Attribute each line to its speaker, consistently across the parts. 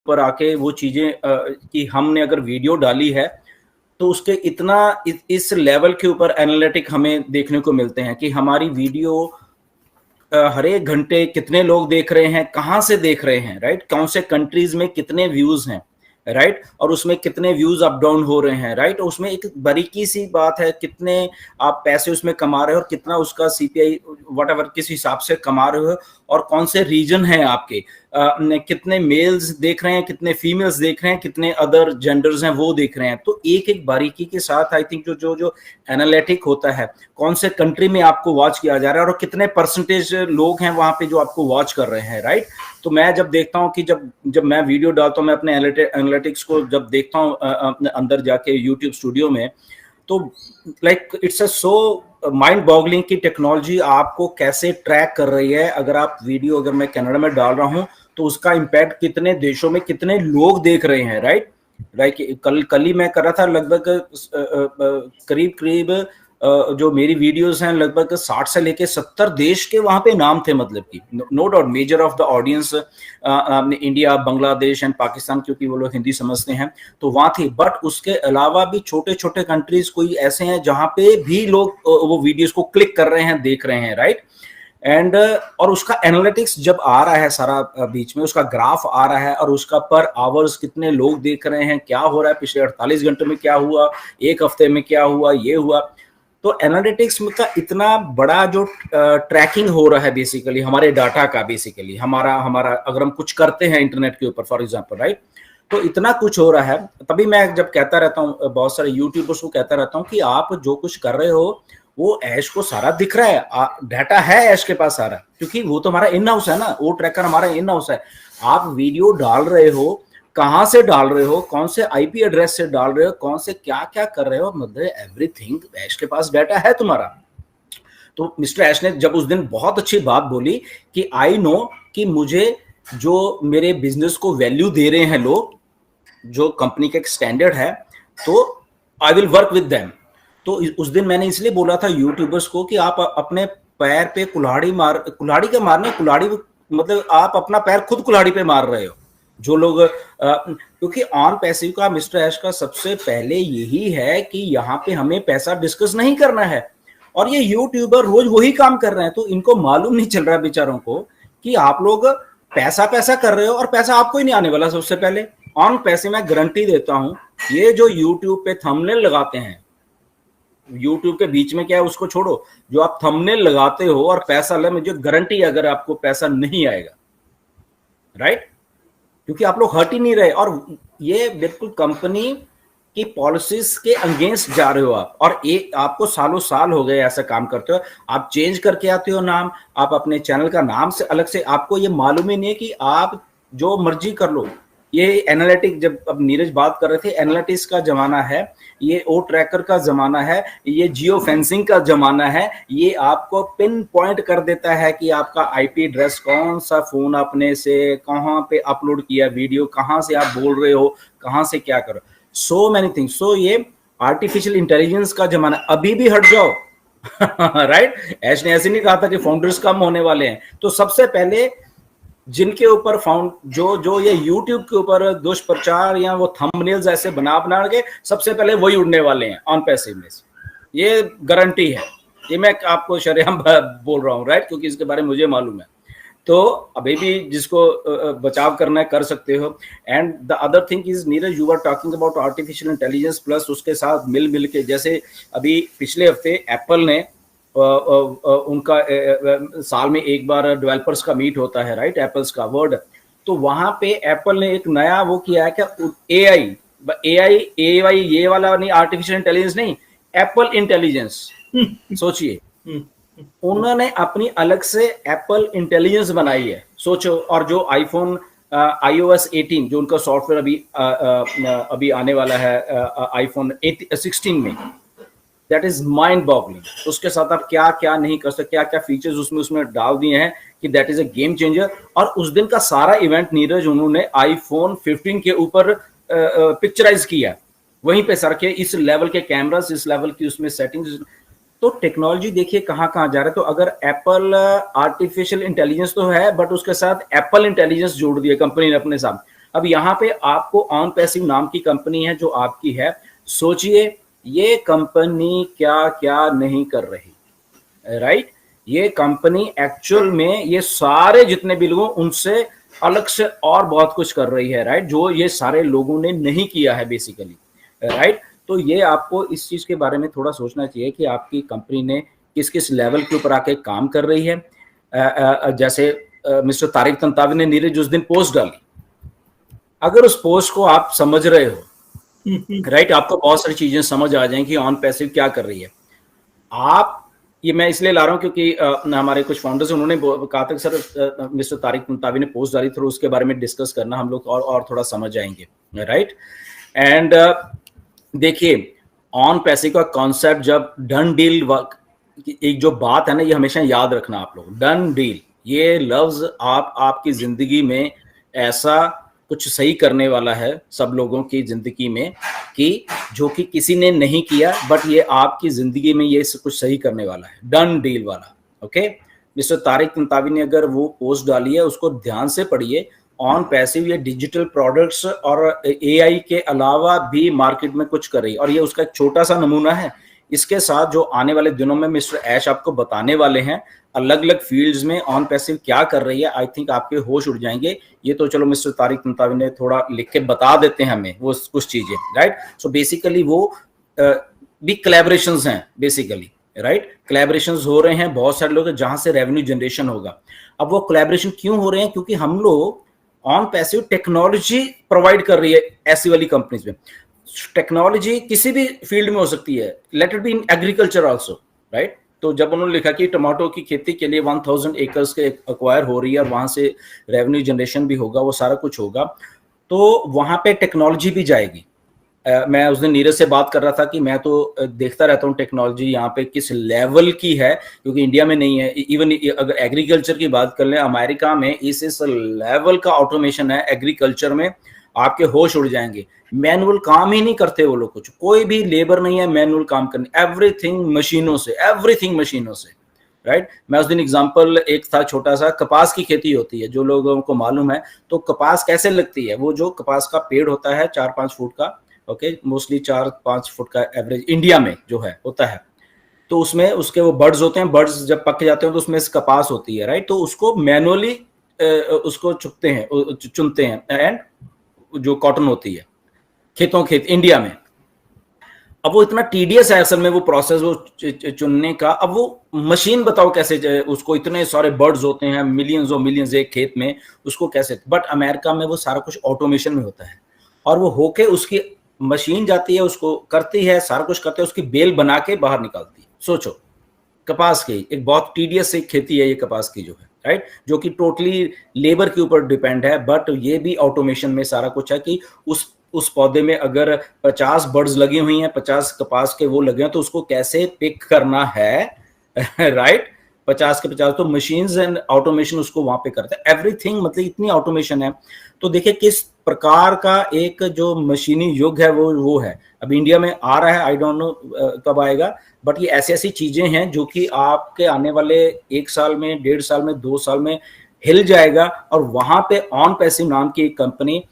Speaker 1: ऊपर आके वो चीजें कि हमने अगर वीडियो डाली है तो उसके इतना इस लेवल के ऊपर एनालिटिक हमें देखने को मिलते हैं कि हमारी वीडियो हर एक घंटे कितने लोग देख रहे हैं, कहाँ से देख रहे हैं, राइट, कौन से कंट्रीज में कितने व्यूज हैं, राइट, और उसमें कितने व्यूज अप डाउन हो रहे हैं, राइट, उसमें एक बारीकी सी बात है कितने आप पैसे उसमें कमा रहे हो और कितना उसका सीपीआई वट एवर किस हिसाब से कमा रहे हो और कौन से रीजन है आपके, कितने मेल्स देख रहे हैं, कितने फीमेल्स देख रहे हैं, कितने अदर जेंडर्स हैं वो देख रहे हैं। तो एक एक बारीकी के साथ आई थिंक जो जो जो एनालिटिक होता है, कौन से कंट्री में आपको वॉच किया जा रहा है और कितने परसेंटेज लोग हैं वहां पे जो आपको वॉच कर रहे हैं, राइट। तो मैं जब देखता हूं कि जब जब मैं वीडियो डालता हूं, मैं अपने एनालिटिक्स को जब देखता हूं अपने अंदर जाके यूट्यूब स्टूडियो में, तो like it's a so mind boggling की टेक्नोलॉजी आपको कैसे ट्रैक कर रही है। अगर आप वीडियो अगर मैं कनाडा में डाल रहा हूं तो उसका इम्पैक्ट कितने देशों में कितने लोग देख रहे हैं, राइट। लाइक कल ही मैं कर रहा था, लगभग करीब करीब जो मेरी वीडियोस हैं लगभग 60 से लेके 70 देश के वहां पे नाम थे, मतलब कि no doubt major of the audience India, Bangladesh and Pakistan, क्योंकि वो लोग हिंदी समझते हैं तो वहां थी। बट उसके अलावा भी छोटे छोटे कंट्रीज कोई ऐसे हैं जहां पे भी लोग वो वीडियोस को क्लिक कर रहे हैं, देख रहे हैं, राइट। एंड और उसका एनालिटिक्स जब आ रहा है सारा, बीच में उसका ग्राफ आ रहा है और उसका पर आवर्स कितने लोग देख रहे हैं, क्या हो रहा है, पिछले 48 घंटों में क्या हुआ, एक हफ्ते में क्या हुआ, ये हुआ। तो एनालिटिक्स का इतना बड़ा जो ट्रैकिंग हो रहा है बेसिकली हमारे डाटा का, बेसिकली हमारा हमारा अगर हम कुछ करते हैं इंटरनेट के ऊपर फॉर एग्जांपल, राइट, तो इतना कुछ हो रहा है। तभी मैं जब कहता रहता हूँ बहुत सारे यूट्यूबर्स को कहता रहता हूँ कि आप जो कुछ कर रहे हो वो ऐश को सारा दिख रहा है, डाटा है ऐश के पास सारा, क्योंकि वो तो हमारा इन हाउस है ना, वो ट्रैकर हमारा इन हाउस है। आप वीडियो डाल रहे हो, कहां से डाल रहे हो, कौन से आईपी एड्रेस से डाल रहे हो, कौन से क्या क्या कर रहे हो, मतलब एवरीथिंग ऐश के पास डाटा है तुम्हारा। तो मिस्टर ऐश ने जब उस दिन बहुत अच्छी बात बोली कि आई नो कि मुझे जो मेरे बिजनेस को वैल्यू दे रहे हैं लोग, जो कंपनी का एक स्टैंडर्ड है, तो I will work with them. तो उस दिन मैंने इसलिए बोला था यूट्यूबर्स को कि आप अपने पैर पे कुल्हाड़ी का मारने, कुल्हाड़ी मतलब आप अपना पैर खुद कुल्हाड़ी पे मार रहे हो। जो लोग क्योंकि ऑन पैसिव का मिस्टर ऐश का सबसे पहले यही है कि यहाँ पे हमें पैसा डिस्कस नहीं करना है, और ये यूट्यूबर रोज वही काम कर रहे हैं। तो इनको मालूम नहीं चल रहा बेचारों को कि आप लोग पैसा पैसा कर रहे हो और पैसा आपको ही नहीं आने वाला। सबसे पहले ऑन पैसे मैं गारंटी देता हूं, ये जो यूट्यूब पे थंबनेल लगाते हैं, यूट्यूब के बीच में क्या है उसको छोड़ो, जो आप थंबनेल लगाते हो और पैसा ले, मुझे गारंटी अगर आपको पैसा नहीं आएगा, राइट, क्योंकि आप लोग हट ही नहीं रहे। और ये बिल्कुल कंपनी की पॉलिसीज के अगेंस्ट जा रहे हो आप, और एक आपको सालों साल हो गए ऐसा काम करते हो। आप चेंज करके आते हो नाम, आप अपने चैनल का नाम से अलग से, आपको ये मालूम ही नहीं है कि आप जो मर्जी कर लो। ये एनालिटिक, जब अब नीरज बात कर रहे थे, एनालिटिक्स का जमाना है, ये ओ ट्रैकर का जमाना है, ये जियो फेंसिंग का जमाना है। ये आपको पिन पॉइंट कर देता है कि आपका आईपी एड्रेस, कौन सा फोन अपने से कहां पे अपलोड किया वीडियो, कहां से आप बोल रहे हो, कहां से क्या करो, सो मैनी थिंग्स। सो ये आर्टिफिशियल इंटेलिजेंस का जमाना, अभी भी हट जाओ राइट। ऐश ने ऐसे नहीं कहा था कि फाउंडर्स कम होने वाले हैं। तो सबसे पहले जिनके ऊपर फाउंड जो जो ये यूट्यूब के ऊपर दुष्प्रचार या वो थंबनेल्स ऐसे बना के, सबसे पहले वही उड़ने वाले हैं ऑन पैसिवनेस, ये गारंटी है। ये मैं आपको शरेआम बोल रहा हूँ, राइट, क्योंकि इसके बारे में मुझे मालूम है। तो अभी भी जिसको बचाव करना है कर सकते हो। And the other thing is, Neeraj, you are talking about artificial intelligence, plus उसके साथ मिल के, जैसे अभी पिछले हफ्ते एप्पल ने उनका साल में एक बार डेवलपर्स का मीट होता है, राइट, एप्पल्स का वर्ड। तो वहां पे एप्पल ने एक नया वो किया है क्या, एआई ये वाला नहीं, आर्टिफिशियल इंटेलिजेंस नहीं, एप्पल इंटेलिजेंस। सोचिए, उन्होंने अपनी अलग से एप्पल इंटेलिजेंस बनाई है, सोचो। और जो आईफोन iOS 18 जो उनका सॉफ्टवेयर अभी आने वाला है आईफोन 16 में, दैट इज माइंड बॉगलिंग। उसके साथ आप क्या क्या नहीं कर सकते, क्या क्या फीचर्स उसमें डाल दिए हैं कि that is a game changer. और उस दिन का सारा इवेंट नीरज उन्होंने आईफोन 15 के ऊपर पिक्चराइज किया, वहीं पे सर के इस लेवल के कैमरास, इस लेवल की उसमें सेटिंग्स। तो टेक्नोलॉजी देखिए कहाँ कहाँ जा रहा है। तो अगर एप्पल आर्टिफिशियल इंटेलिजेंस तो है, बट उसके साथ एप्पल इंटेलिजेंस जोड़ दिया कंपनी ने अपने साथ, अब यहाँ पे आपको ऑन पैसिव नाम की कंपनी है जो आपकी है, सोचिए ये कंपनी क्या क्या नहीं कर रही, राइट। ये कंपनी एक्चुअल में ये सारे जितने भी लोगों उनसे अलग से और बहुत कुछ कर रही है, राइट, जो ये सारे लोगों ने नहीं किया है बेसिकली, राइट। तो ये आपको इस चीज के बारे में थोड़ा सोचना चाहिए कि आपकी कंपनी ने किस किस लेवल के ऊपर आके काम कर रही है। जैसे मिस्टर तारिक तंतावी ने नीरज उस दिन पोस्ट डाली, अगर उस पोस्ट को आप समझ रहे हो, राइट, आपको बहुत सारी चीजें समझ आ जाएंगी ऑन पैसिव क्या कर रही है। आप ये मैं इसलिए ला रहा हूं क्योंकि हमारे कुछ फाउंडर्स उन्होंने कहा था कि सर मिस्टर तारिक तंतावी ने पोस्ट डाली, थोड़ा उसके बारे में डिस्कस करना, हम लोग और थोड़ा समझ आएंगे, राइट। एंड देखिए ऑन पैसिव का कॉन्सेप्ट जब डन डील, एक जो बात है ना, ये हमेशा याद रखना आप लोग, डन डील, ये लफ्ज आपकी जिंदगी में ऐसा कुछ सही करने वाला है सब लोगों की जिंदगी में कि जो कि किसी ने नहीं किया, बट ये आपकी जिंदगी में ये कुछ सही करने वाला है, डन डील वाला। ओके, मिस्टर तारिक तंतावी ने अगर वो पोस्ट डाली है उसको ध्यान से पढ़िए। ऑन पैसिव ये डिजिटल प्रोडक्ट्स और एआई के अलावा भी मार्केट में कुछ कर रही है, और ये उसका एक छोटा सा नमूना है। इसके साथ जो आने वाले दिनों में मिस्टर ऐश आपको बताने वाले हैं अलग अलग फील्ड्स में ऑन पैसिव क्या कर रही है, आई थिंक आपके होश उड़ जाएंगे। ये तो चलो मिस्टर तारिक तंतावी ने थोड़ा लिख के बता देते हैं हमें वो कुछ चीजें, राइट। सो बेसिकली वो भी कोलैबोरेशंस हैं बेसिकली, राइट। कोलैबोरेशंस हो रहे हैं बहुत सारे लोग जहां से रेवेन्यू जनरेशन होगा। अब वो कोलैबोरेशन क्यों हो रहे हैं, क्योंकि हम लोग ऑन पैसिव टेक्नोलॉजी प्रोवाइड कर रही है ऐसी वाली कंपनीज में। टेक्नोलॉजी किसी भी फील्ड में हो सकती है, let it be in agriculture also, right. तो जब उन्होंने लिखा कि टमाटो की खेती के लिए 1000 एकर्स के एक्वायर हो रही है और वहां से रेवेन्यू जनरेशन भी होगा, वो सारा कुछ होगा, तो वहां पे टेक्नोलॉजी भी जाएगी। मैं उस दिन नीरज से बात कर रहा था कि मैं तो देखता रहता हूँ टेक्नोलॉजी यहाँ पे किस लेवल की है, क्योंकि इंडिया में नहीं है। इवन अगर एग्रीकल्चर की बात कर लें, अमेरिका में इस लेवल का ऑटोमेशन है एग्रीकल्चर में, आपके होश उड़ जाएंगे। मैनुअल काम ही नहीं करते वो लोग, कुछ कोई भी लेबर नहीं है मैनुअल काम करने, एवरीथिंग मशीनों से, एवरीथिंग मशीनों से, राइट। मैं उस दिन एग्जांपल एक था छोटा सा, कपास की खेती होती है जो लोगों को मालूम है। तो कपास कैसे लगती है, वो जो कपास का पेड़ होता है 4-5 फुट का, ओके, मोस्टली 4-5 फुट का एवरेज इंडिया में जो है होता है, तो उसमें उसके वो बर्ड्स होते हैं, बर्ड्स जब पक जाते हैं तो उसमें कपास होती है, राइट। तो उसको मैनुअली उसको चुनते हैं एंड जो कॉटन होती है खेत इंडिया में। अब वो इतना टीडियस है असल में वो प्रोसेस, वो चुनने का। अब वो मशीन बताओ कैसे, उसको इतने सारे बर्ड्स होते हैं, मिलियंस और मिलियंस एक खेत में, उसको कैसे। बट अमेरिका में वो सारा कुछ ऑटोमेशन में होता है, और वो होके उसकी मशीन जाती है, उसको करती है, सारा कुछ करते हैं, उसकी बेल बना के बाहर निकालती है। सोचो, कपास की एक बहुत टीडियस एक खेती है ये कपास की जो है, राइट, जो कि टोटली लेबर के ऊपर डिपेंड है। बट ये भी ऑटोमेशन में सारा कुछ है कि उस पौधे में अगर 50 बर्ड्स लगी हुई हैं, 50 कपास के वो लगे हैं, तो उसको कैसे पिक करना है, राइट। 50 के 50 तो मशीन्स एंड ऑटोमेशन उसको वहां पे करते हैं, एवरीथिंग, मतलब इतनी ऑटोमेशन है। तो देखिए किस प्रकार का एक जो मशीनी युग है वो है। अब इंडिया में आ रहा है, आई डोंट नो कब आएगा, बट ये ऐसी ऐसी चीजें हैं जो कि आपके आने वाले 1 साल में, 1.5 साल में, 2 साल में हिल जाएगा। और वहां पे ऑन पैसिव नाम की एक कंपनी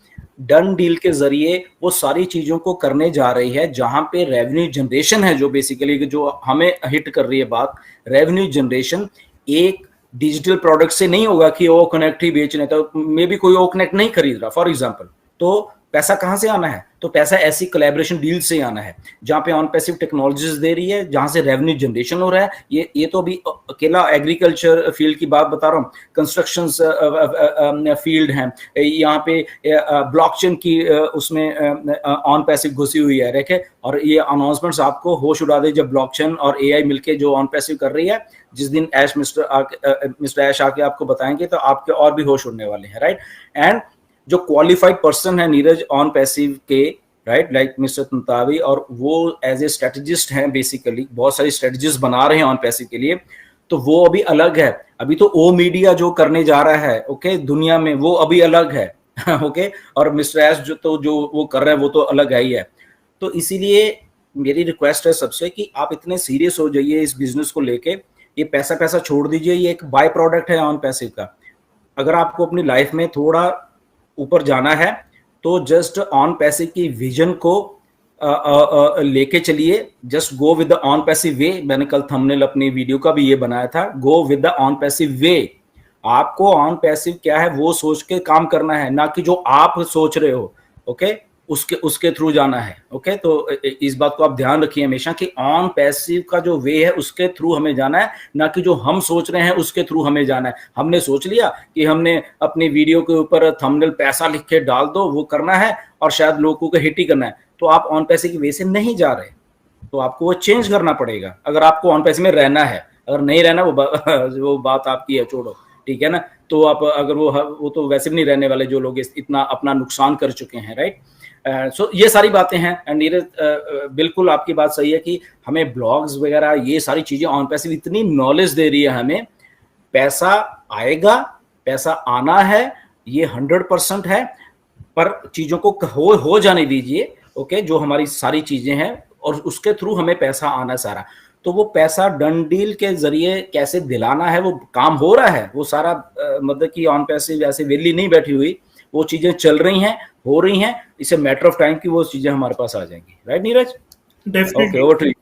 Speaker 1: डन डील के जरिए वो सारी चीजों को करने जा रही है, जहां पे रेवेन्यू जनरेशन है, जो बेसिकली जो हमें हिट कर रही है बात, रेवेन्यू जनरेशन एक डिजिटल प्रोडक्ट से नहीं होगा कि ओ कनेक्ट ही बेचने, तो मे बी कोई ओ कनेक्ट नहीं खरीद रहा फॉर एग्जांपल, तो पैसा कहां से आना है, तो पैसा ऐसी कोलैबोरेशन डील से आना है जहां पे ऑन पैसिव टेक्नोलॉजीज दे रही है, जहां से रेवेन्यू जनरेशन हो रहा है। ये तो अभी अकेला एग्रीकल्चर फील्ड की बात बता रहा हूँ, कंस्ट्रक्शन फील्ड है यहाँ पे, ब्लॉकचेन की उसमें ऑन पैसिव घुसी हुई है, देखे। और ये अनाउंसमेंट्स आपको होश उड़ा दे, जब ब्लॉकचेन और एआई मिलके जो ऑन पैसिव कर रही है, जिस दिन मिस्टर ऐश आके आपको बताएंगे तो आपके और भी होश उड़ने वाले हैं, राइट। एंड जो क्वालिफाइड पर्सन है नीरज ऑन पैसिव के, राइट, लाइक मिस्टर तंतावी, और वो एज ए स्ट्रेटेजिस्ट हैं, बेसिकली बहुत सारी स्ट्रेटेजीज बना रहे हैं ऑन पैसिव के लिए, तो वो अभी अलग है। अभी तो ओ मीडिया जो करने जा रहा है, ओके, दुनिया में, वो अभी अलग है, ओके। और मिस्टर एस जो वो कर रहे हैं वो तो अलग है ही है। तो इसीलिए मेरी रिक्वेस्ट है सबसे कि आप इतने सीरियस हो जाइए इस बिजनेस को लेके, ये पैसा छोड़ दीजिए, ये एक बाय प्रोडक्ट है ऑन पैसिव का। अगर आपको अपनी लाइफ में थोड़ा ऊपर जाना है तो जस्ट ऑन पैसिव की विजन को लेके चलिए, just go with the on passive वे। मैंने कल थंबनेल अपनी वीडियो का भी ये बनाया था, go with the on passive वे। आपको ऑन पैसिव क्या है वो सोच के काम करना है, ना कि जो आप सोच रहे हो, ओके, उसके थ्रू जाना है। ओके, तो इस बात को आप ध्यान रखिए हमेशा कि ऑन पैसिव का जो वे है उसके थ्रू हमें जाना है, ना कि जो हम सोच रहे हैं उसके थ्रू हमें जाना है। हमने सोच लिया कि हमने अपनी वीडियो के ऊपर थंबनेल पैसा लिख के डाल दो, वो करना है और शायद लोगों को हिट ही करना है, तो आप ऑन पैसिव की वे से नहीं जा रहे, तो आपको वो चेंज करना पड़ेगा अगर आपको ऑन पैसिव में रहना है। अगर नहीं रहना वो बात आपकी है, छोड़ो, ठीक है ना। तो आप अगर वो तो वैसे भी नहीं रहने वाले जो लोग इतना अपना नुकसान कर चुके हैं, राइट। सो ये सारी बातें हैं। एंड नीरज, बिल्कुल आपकी बात सही है कि हमें ब्लॉग्स वगैरह ये सारी चीजें ऑन पैसिव इतनी नॉलेज दे रही है हमें, पैसा आएगा, पैसा आना है, ये 100% है, पर चीजों को हो जाने दीजिए, ओके, जो हमारी सारी चीजें हैं और उसके थ्रू हमें पैसा आना सारा। तो वो पैसा डन डील के जरिए कैसे दिलाना है, वो काम हो रहा है, वो सारा मतलब कि ऑन पैसिव ऐसे वेली नहीं बैठी हुई, वो चीजें चल रही हैं, हो रही हैं, इसे मैटर ऑफ टाइम की वो चीजें हमारे पास आ जाएंगी, right Neeraj?
Speaker 2: Definitely.
Speaker 1: Okay, over to you.